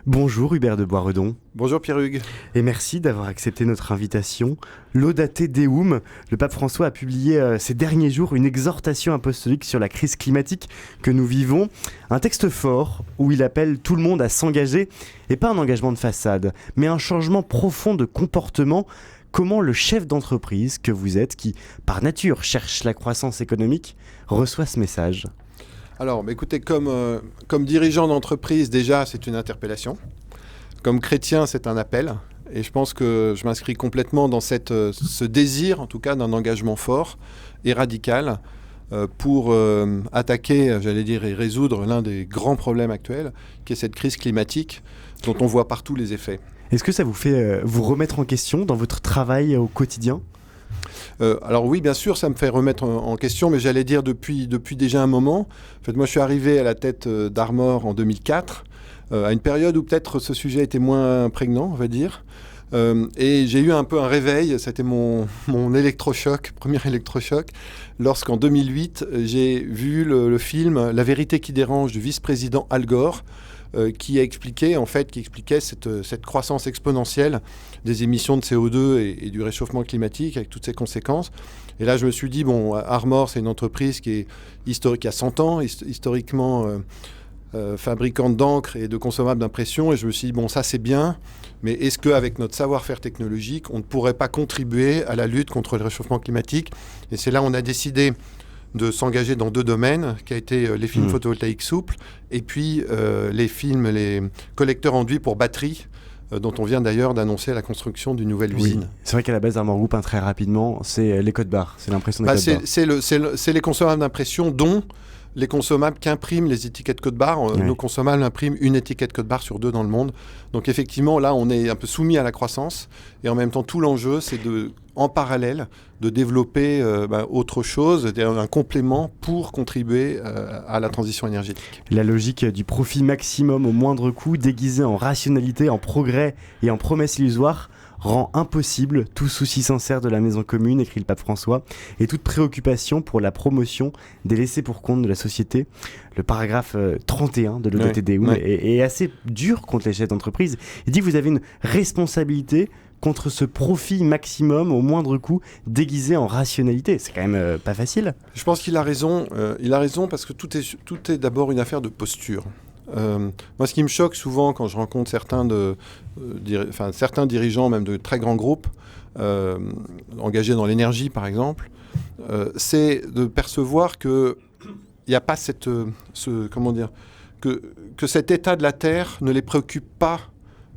Bonjour Hubert de Boisredon. Bonjour Pierre-Hugues. Et merci d'avoir accepté notre invitation. Laudate Deum, le pape François a publié ces derniers jours une exhortation apostolique sur la crise climatique que nous vivons. Un texte fort où il appelle tout le monde à s'engager, et pas un engagement de façade, mais un changement profond de comportement. Comment le chef d'entreprise que vous êtes, qui par nature cherche la croissance économique, reçoit ce message ? Alors, écoutez, comme dirigeant d'entreprise, déjà, c'est une interpellation. Comme chrétien, c'est un appel. Et je pense que je m'inscris complètement dans ce désir, en tout cas, d'un engagement fort et radical pour attaquer, j'allais dire, et résoudre l'un des grands problèmes actuels, qui est cette crise climatique dont on voit partout les effets. Est-ce que ça vous fait vous remettre en question dans votre travail au quotidien ? Alors oui, bien sûr, ça me fait remettre en question, mais j'allais dire depuis déjà un moment. En fait, moi, je suis arrivé à la tête d'Armor en 2004, à une période où peut-être ce sujet était moins prégnant, on va dire. Et j'ai eu un peu un réveil, c'était mon premier électrochoc, lorsqu'en 2008, j'ai vu le film La vérité qui dérange du vice-président Al Gore, qui expliquait cette croissance exponentielle des émissions de CO2 et du réchauffement climatique avec toutes ses conséquences. Et là, je me suis dit, Armor, c'est une entreprise qui est historique, qui a 100 ans, historiquement fabricante d'encre et de consommables d'impression. Et je me suis dit, ça c'est bien, mais est-ce qu'avec notre savoir-faire technologique, on ne pourrait pas contribuer à la lutte contre le réchauffement climatique ? Et c'est là où on a décidé de s'engager dans deux domaines, qui a été les films photovoltaïques souples et puis les collecteurs enduits pour batteries, dont on vient d'ailleurs d'annoncer la construction d'une nouvelle usine. C'est vrai qu'à la base, Armor Group, très rapidement, c'est les codes barres, c'est l'impression des codes barres. C'est les consommables d'impression, dont les consommables qu'impriment les étiquettes code barre. Nos consommables impriment une étiquette code barre sur 2 dans le monde. Donc effectivement, là, on est un peu soumis à la croissance. Et en même temps, tout l'enjeu, c'est en parallèle, de développer autre chose, un complément pour contribuer à la transition énergétique. La logique du profit maximum au moindre coût, déguisée en rationalité, en progrès et en promesses illusoires, rend impossible tout souci sincère de la maison commune, écrit le pape François, et toute préoccupation pour la promotion des laissés pour compte de la société. Le paragraphe 31 de Laudate Deum est assez dur contre les chefs d'entreprise. Il dit que vous avez une responsabilité contre ce profit maximum au moindre coût déguisé en rationalité. C'est quand même pas facile. Je pense qu'il a raison. Il a raison parce que tout est d'abord une affaire de posture. Moi, ce qui me choque souvent quand je rencontre certains dirigeants, même de très grands groupes, engagés dans l'énergie, par exemple, c'est de percevoir qu'il n'y a pas que cet état de la Terre ne les préoccupe pas.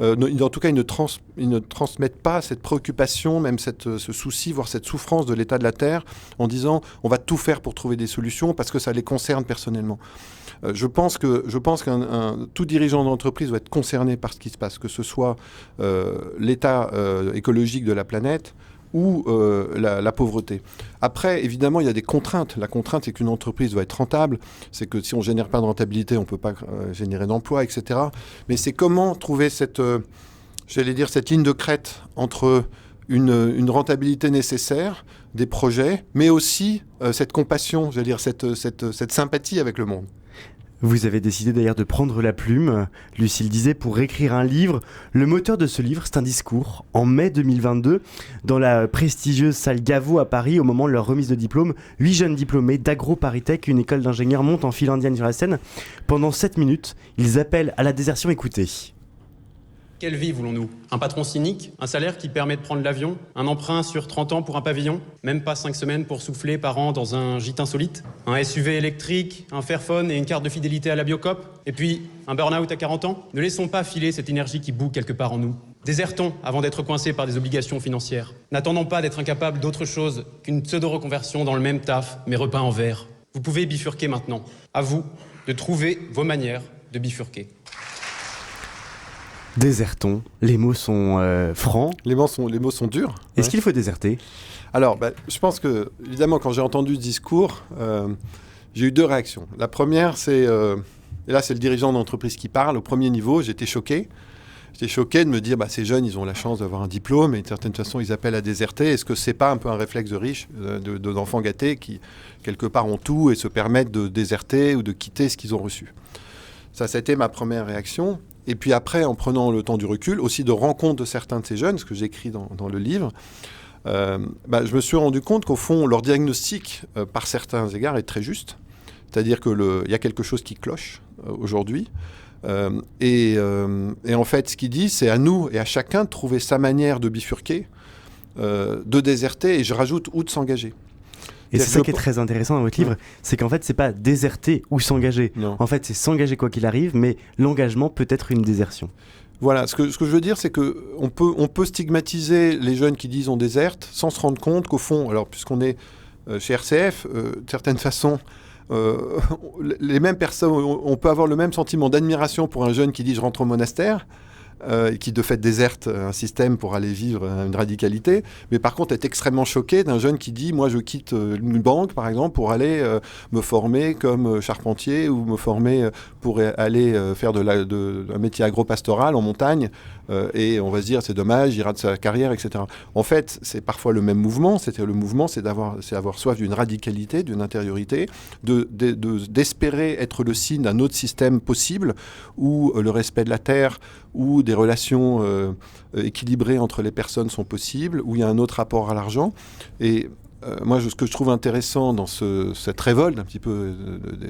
En tout cas, ils ne transmettent pas cette préoccupation, même ce souci, voire cette souffrance de l'état de la Terre, en disant on va tout faire pour trouver des solutions parce que ça les concerne personnellement. Je pense qu'un tout dirigeant d'entreprise doit être concerné par ce qui se passe, que ce soit l'état écologique de la planète ou la pauvreté. Après, évidemment, il y a des contraintes. La contrainte, c'est qu'une entreprise doit être rentable. C'est que si on ne génère pas de rentabilité, on ne peut pas générer d'emploi, etc. Mais c'est comment trouver cette ligne de crête entre une rentabilité nécessaire, des projets, mais aussi cette compassion, cette sympathie avec le monde. Vous avez décidé d'ailleurs de prendre la plume, Lucille disait, pour écrire un livre. Le moteur de ce livre, c'est un discours. En mai 2022, dans la prestigieuse salle Gaveau à Paris, au moment de leur remise de diplôme, 8 jeunes diplômés d'AgroParisTech, une école d'ingénieurs, montent en file indienne sur la scène. Pendant 7 minutes, ils appellent à la désertion. Écoutez. Quelle vie voulons-nous ? Un patron cynique ? Un salaire qui permet de prendre l'avion ? Un emprunt sur 30 ans pour un pavillon ? Même pas 5 semaines pour souffler par an dans un gîte insolite ? Un SUV électrique, un Fairphone et une carte de fidélité à la Biocop ? Et puis, un burn-out à 40 ans ? Ne laissons pas filer cette énergie qui bout quelque part en nous. Désertons avant d'être coincés par des obligations financières. N'attendons pas d'être incapables d'autre chose qu'une pseudo-reconversion dans le même taf, mais repeint en vert. Vous pouvez bifurquer maintenant. À vous de trouver vos manières de bifurquer. Désertons. Les mots sont francs. Les mots sont durs. Est-ce qu'il faut déserter ? Alors, je pense que, évidemment, quand j'ai entendu ce discours, j'ai eu 2 réactions. La première, et là, c'est le dirigeant d'entreprise qui parle. Au premier niveau, j'étais choqué. J'étais choqué de me dire, ces jeunes, ils ont la chance d'avoir un diplôme et d'une certaine façon, ils appellent à déserter. Est-ce que c'est pas un peu un réflexe de riches, d'enfants gâtés qui, quelque part, ont tout et se permettent de déserter ou de quitter ce qu'ils ont reçu ? Ça, c'était ma première réaction. Et puis après, en prenant le temps du recul, aussi de rencontre de certains de ces jeunes, ce que j'écris dans le livre, je me suis rendu compte qu'au fond, leur diagnostic, par certains égards, est très juste. C'est-à-dire qu'il y a quelque chose qui cloche aujourd'hui. Et en fait, ce qu'ils disent, c'est à nous et à chacun de trouver sa manière de bifurquer, de déserter, et je rajoute, ou de s'engager. Et c'est ça qui est très intéressant dans votre livre, c'est qu'en fait, c'est pas déserter ou s'engager. Non. En fait, c'est s'engager quoi qu'il arrive, mais l'engagement peut être une désertion. Voilà, ce que je veux dire, c'est qu'on peut stigmatiser les jeunes qui disent on déserte sans se rendre compte qu'au fond, alors puisqu'on est chez RCF, de certaine façon, les mêmes personnes, on peut avoir le même sentiment d'admiration pour un jeune qui dit je rentre au monastère, qui de fait déserte un système pour aller vivre une radicalité, mais par contre est extrêmement choqué d'un jeune qui dit moi je quitte une banque par exemple pour aller me former comme charpentier ou me former pour aller faire un métier agropastoral en montagne, et on va se dire c'est dommage, il rate sa carrière, etc. En fait c'est parfois le même mouvement, c'est avoir soif d'une radicalité, d'une intériorité, d'espérer être le signe d'un autre système possible où le respect de la terre, où des relations équilibrées entre les personnes sont possibles, où il y a un autre rapport à l'argent. Et moi, ce que je trouve intéressant dans cette révolte un petit peu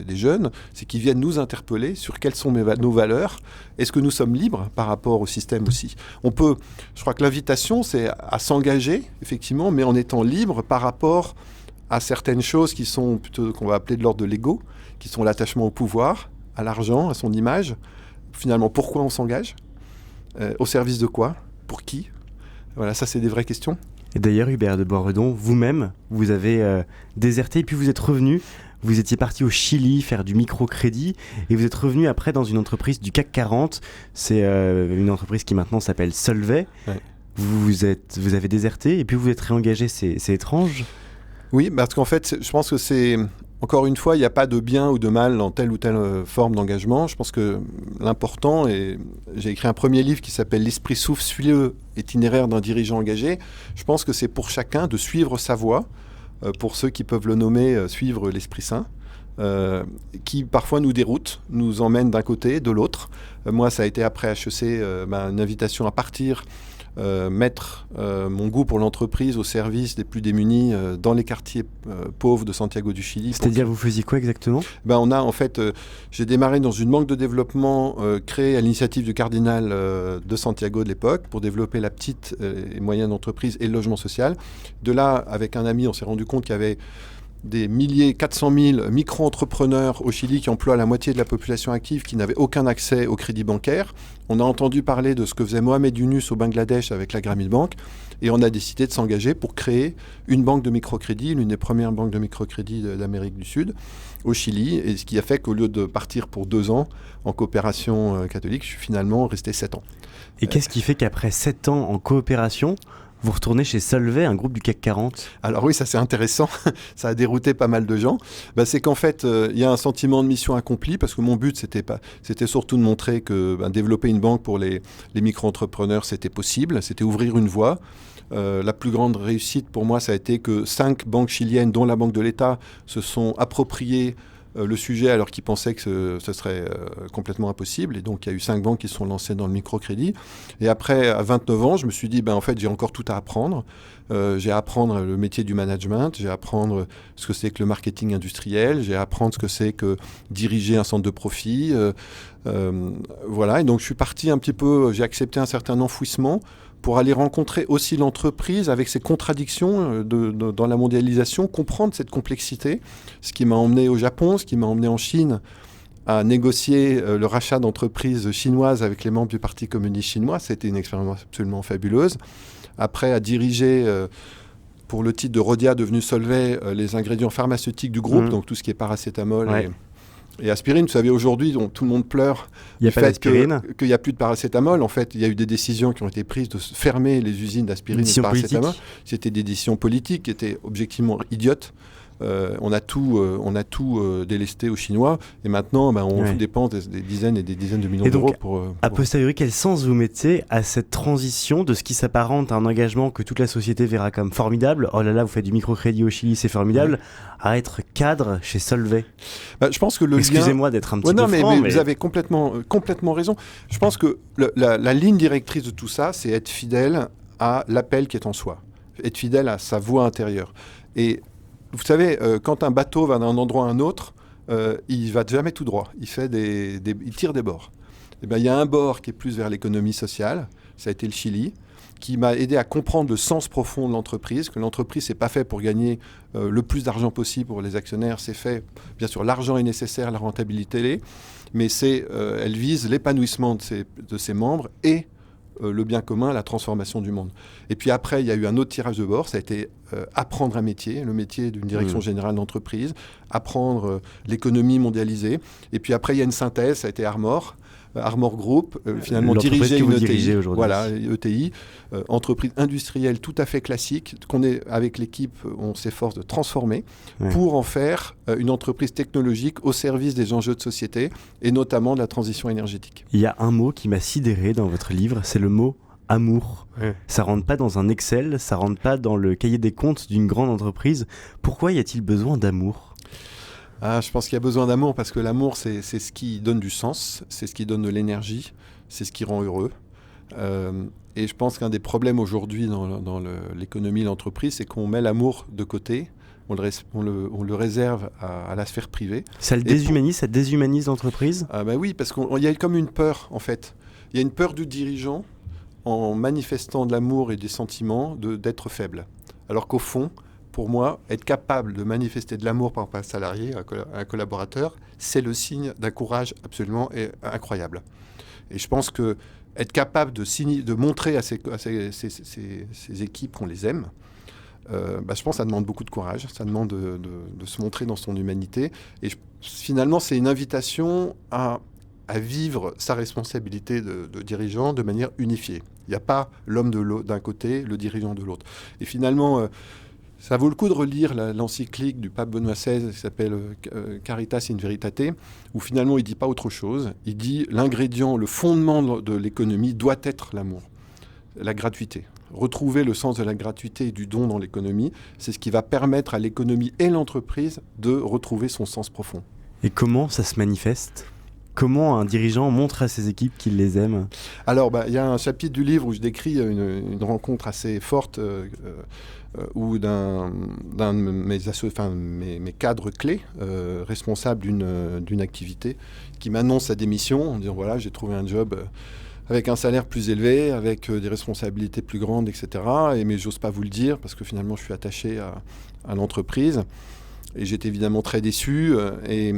des jeunes, c'est qu'ils viennent nous interpeller sur quelles sont nos valeurs. Est-ce que nous sommes libres par rapport au système aussi ? Je crois que l'invitation, c'est à s'engager, effectivement, mais en étant libre par rapport à certaines choses qui sont plutôt, qu'on va appeler de l'ordre de l'ego, qui sont l'attachement au pouvoir, à l'argent, à son image. Finalement, pourquoi on s'engage ? Au service de quoi ? Pour qui ? Voilà, ça c'est des vraies questions. Et d'ailleurs, Hubert de Boisredon, vous-même, vous avez déserté et puis vous êtes revenu. Vous étiez parti au Chili faire du microcrédit et vous êtes revenu après dans une entreprise du CAC 40. C'est une entreprise qui maintenant s'appelle Solvay. Ouais. Vous avez déserté et puis vous êtes réengagé. C'est étrange. Oui, parce qu'en fait, je pense que c'est... Encore une fois, il n'y a pas de bien ou de mal dans telle ou telle forme d'engagement. Je pense que l'important, et j'ai écrit un premier livre qui s'appelle « L'esprit souffle itinéraire d'un dirigeant engagé ». Je pense que c'est pour chacun de suivre sa voie, pour ceux qui peuvent le nommer suivre l'Esprit Saint, qui parfois nous déroute, nous emmène d'un côté, de l'autre. Moi, ça a été après HEC une invitation à partir, mettre mon goût pour l'entreprise au service des plus démunis dans les quartiers pauvres de Santiago du Chili. C'est-à-dire, vous faisiez quoi exactement ? J'ai démarré dans une banque de développement créée à l'initiative du cardinal de Santiago de l'époque pour développer la petite et moyenne entreprise et le logement social. De là, avec un ami, on s'est rendu compte qu'il y avait des milliers, 400 000 micro-entrepreneurs au Chili qui emploient la moitié de la population active qui n'avaient aucun accès au crédit bancaire. On a entendu parler de ce que faisait Mohamed Yunus au Bangladesh avec la Grameen Bank et on a décidé de s'engager pour créer une banque de microcrédit, l'une des premières banques de microcrédit d'Amérique du Sud au Chili, et ce qui a fait qu'au lieu de partir pour 2 ans en coopération catholique, je suis finalement resté 7 ans. Et qu'est-ce qui fait qu'après 7 ans en coopération, vous retournez chez Solvay, un groupe du CAC 40 ? Alors oui, ça c'est intéressant, ça a dérouté pas mal de gens. C'est qu'en fait, il y a un sentiment de mission accomplie, parce que mon but, c'était surtout de montrer que développer une banque pour les micro-entrepreneurs, c'était possible, c'était ouvrir une voie. La plus grande réussite pour moi, ça a été que 5 banques chiliennes, dont la Banque de l'État, se sont appropriées le sujet alors qu'ils pensaient que ce serait complètement impossible. Et donc, il y a eu 5 banques qui se sont lancées dans le microcrédit. Et après, à 29 ans, je me suis dit, en fait, j'ai encore tout à apprendre. J'ai à apprendre le métier du management, j'ai à apprendre ce que c'est que le marketing industriel, j'ai à apprendre ce que c'est que diriger un centre de profit. Voilà. Et donc, je suis parti un petit peu, j'ai accepté un certain enfouissement pour aller rencontrer aussi l'entreprise avec ses contradictions dans la mondialisation, comprendre cette complexité, ce qui m'a emmené au Japon, ce qui m'a emmené en Chine à négocier le rachat d'entreprises chinoises avec les membres du Parti communiste chinois. C'était une expérience absolument fabuleuse. Après, à diriger, pour le titre de Rhodia devenu Solvay, les ingrédients pharmaceutiques du groupe, donc tout ce qui est paracétamol et aspirine. Vous savez, aujourd'hui, tout le monde pleure du fait qu'il n'y a plus de paracétamol. En fait, il y a eu des décisions qui ont été prises de fermer les usines d'aspirine et de paracétamol. C'était des décisions politiques qui étaient objectivement idiotes. on a tout délesté aux Chinois, et maintenant on dépense des dizaines et des dizaines de millions d'euros pour... A posteriori, quel sens vous mettez à cette transition de ce qui s'apparente à un engagement que toute la société verra comme formidable, oh là là, vous faites du microcrédit au Chili, c'est formidable, à être cadre chez Solvay? Je pense que Excusez-moi d'être un petit peu franc, mais vous avez complètement raison. Je pense que la ligne directrice de tout ça, c'est être fidèle à l'appel qui est en soi, être fidèle à sa voix intérieure. Et vous savez, quand un bateau va d'un endroit à un autre, il va jamais tout droit. Il tire des bords. Et il y a un bord qui est plus vers l'économie sociale. Ça a été le Chili, qui m'a aidé à comprendre le sens profond de l'entreprise, que l'entreprise, c'est pas fait pour gagner le plus d'argent possible pour les actionnaires. C'est fait, bien sûr, l'argent est nécessaire, la rentabilité l'est, mais elle vise l'épanouissement de ses membres et le bien commun, la transformation du monde. Et puis après, il y a eu un autre tirage de bord, ça a été apprendre un métier, le métier d'une direction générale d'entreprise, apprendre l'économie mondialisée. Et puis après, il y a une synthèse, ça a été Armor Group, finalement diriger une ETI, voilà, ETI, entreprise industrielle tout à fait classique, avec l'équipe, on s'efforce de transformer pour en faire une entreprise technologique au service des enjeux de société et notamment de la transition énergétique. Il y a un mot qui m'a sidéré dans votre livre, c'est le mot amour. Ça rentre pas dans un Excel, ça rentre pas dans le cahier des comptes d'une grande entreprise. Pourquoi y a-t-il besoin d'amour ? Je pense qu'il y a besoin d'amour parce que l'amour, c'est ce qui donne du sens, c'est ce qui donne de l'énergie, c'est ce qui rend heureux. Et je pense qu'un des problèmes aujourd'hui dans l'économie de l'entreprise, c'est qu'on met l'amour de côté, on le réserve à la sphère privée. Ça déshumanise l'entreprise ? Oui, parce qu'il y a comme une peur, en fait. Il y a une peur du dirigeant, en manifestant de l'amour et des sentiments, d'être faible. Alors qu'au fond, pour moi, être capable de manifester de l'amour par un salarié, un collaborateur, c'est le signe d'un courage absolument incroyable. Et je pense que être capable de montrer à ses équipes qu'on les aime, je pense que ça demande beaucoup de courage, ça demande de se montrer dans son humanité. Et finalement, c'est une invitation à vivre sa responsabilité de dirigeant de manière unifiée. Il n'y a pas l'homme d'un côté, le dirigeant de l'autre. Et finalement... ça vaut le coup de relire l'encyclique du pape Benoît XVI qui s'appelle Caritas in Veritate, où finalement il ne dit pas autre chose. Il dit l'ingrédient, le fondement de l'économie doit être l'amour, la gratuité. Retrouver le sens de la gratuité et du don dans l'économie, c'est ce qui va permettre à l'économie et l'entreprise de retrouver son sens profond. Et comment ça se manifeste ? Comment un dirigeant montre à ses équipes qu'il les aime ? Alors, il y a un chapitre du livre où je décris une rencontre assez forte où d'un de mes cadres clés, responsable d'une activité, qui m'annonce sa démission en disant voilà, j'ai trouvé un job avec un salaire plus élevé, avec des responsabilités plus grandes, etc. Mais j'ose pas vous le dire parce que finalement, je suis attaché à l'entreprise. Et j'étais évidemment très déçu. Et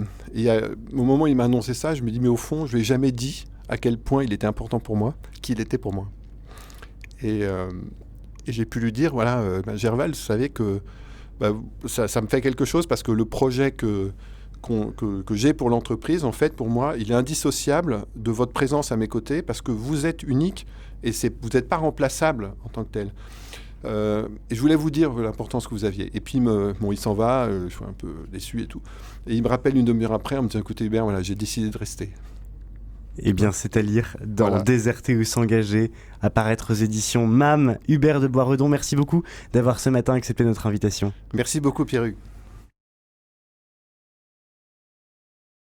au moment où il m'a annoncé ça, je me dis, mais au fond, je ne lui ai jamais dit à quel point il était important pour moi, qu'il était pour moi. Et j'ai pu lui dire, voilà, Gerval, vous savez que ça me fait quelque chose parce que le projet que j'ai pour l'entreprise, en fait, pour moi, il est indissociable de votre présence à mes côtés parce que vous êtes unique et vous n'êtes pas remplaçable en tant que tel. Et je voulais vous dire l'importance que vous aviez. Et puis, il s'en va, je suis un peu déçu et tout. Et il me rappelle une demi-heure après en me disant, écoutez Hubert, voilà, j'ai décidé de rester. Eh bien, c'est à lire dans Déserter ou s'engager, à paraître aux éditions MAM. Hubert de Boisredon, merci beaucoup d'avoir ce matin accepté notre invitation. Merci beaucoup Pierre-Hugues.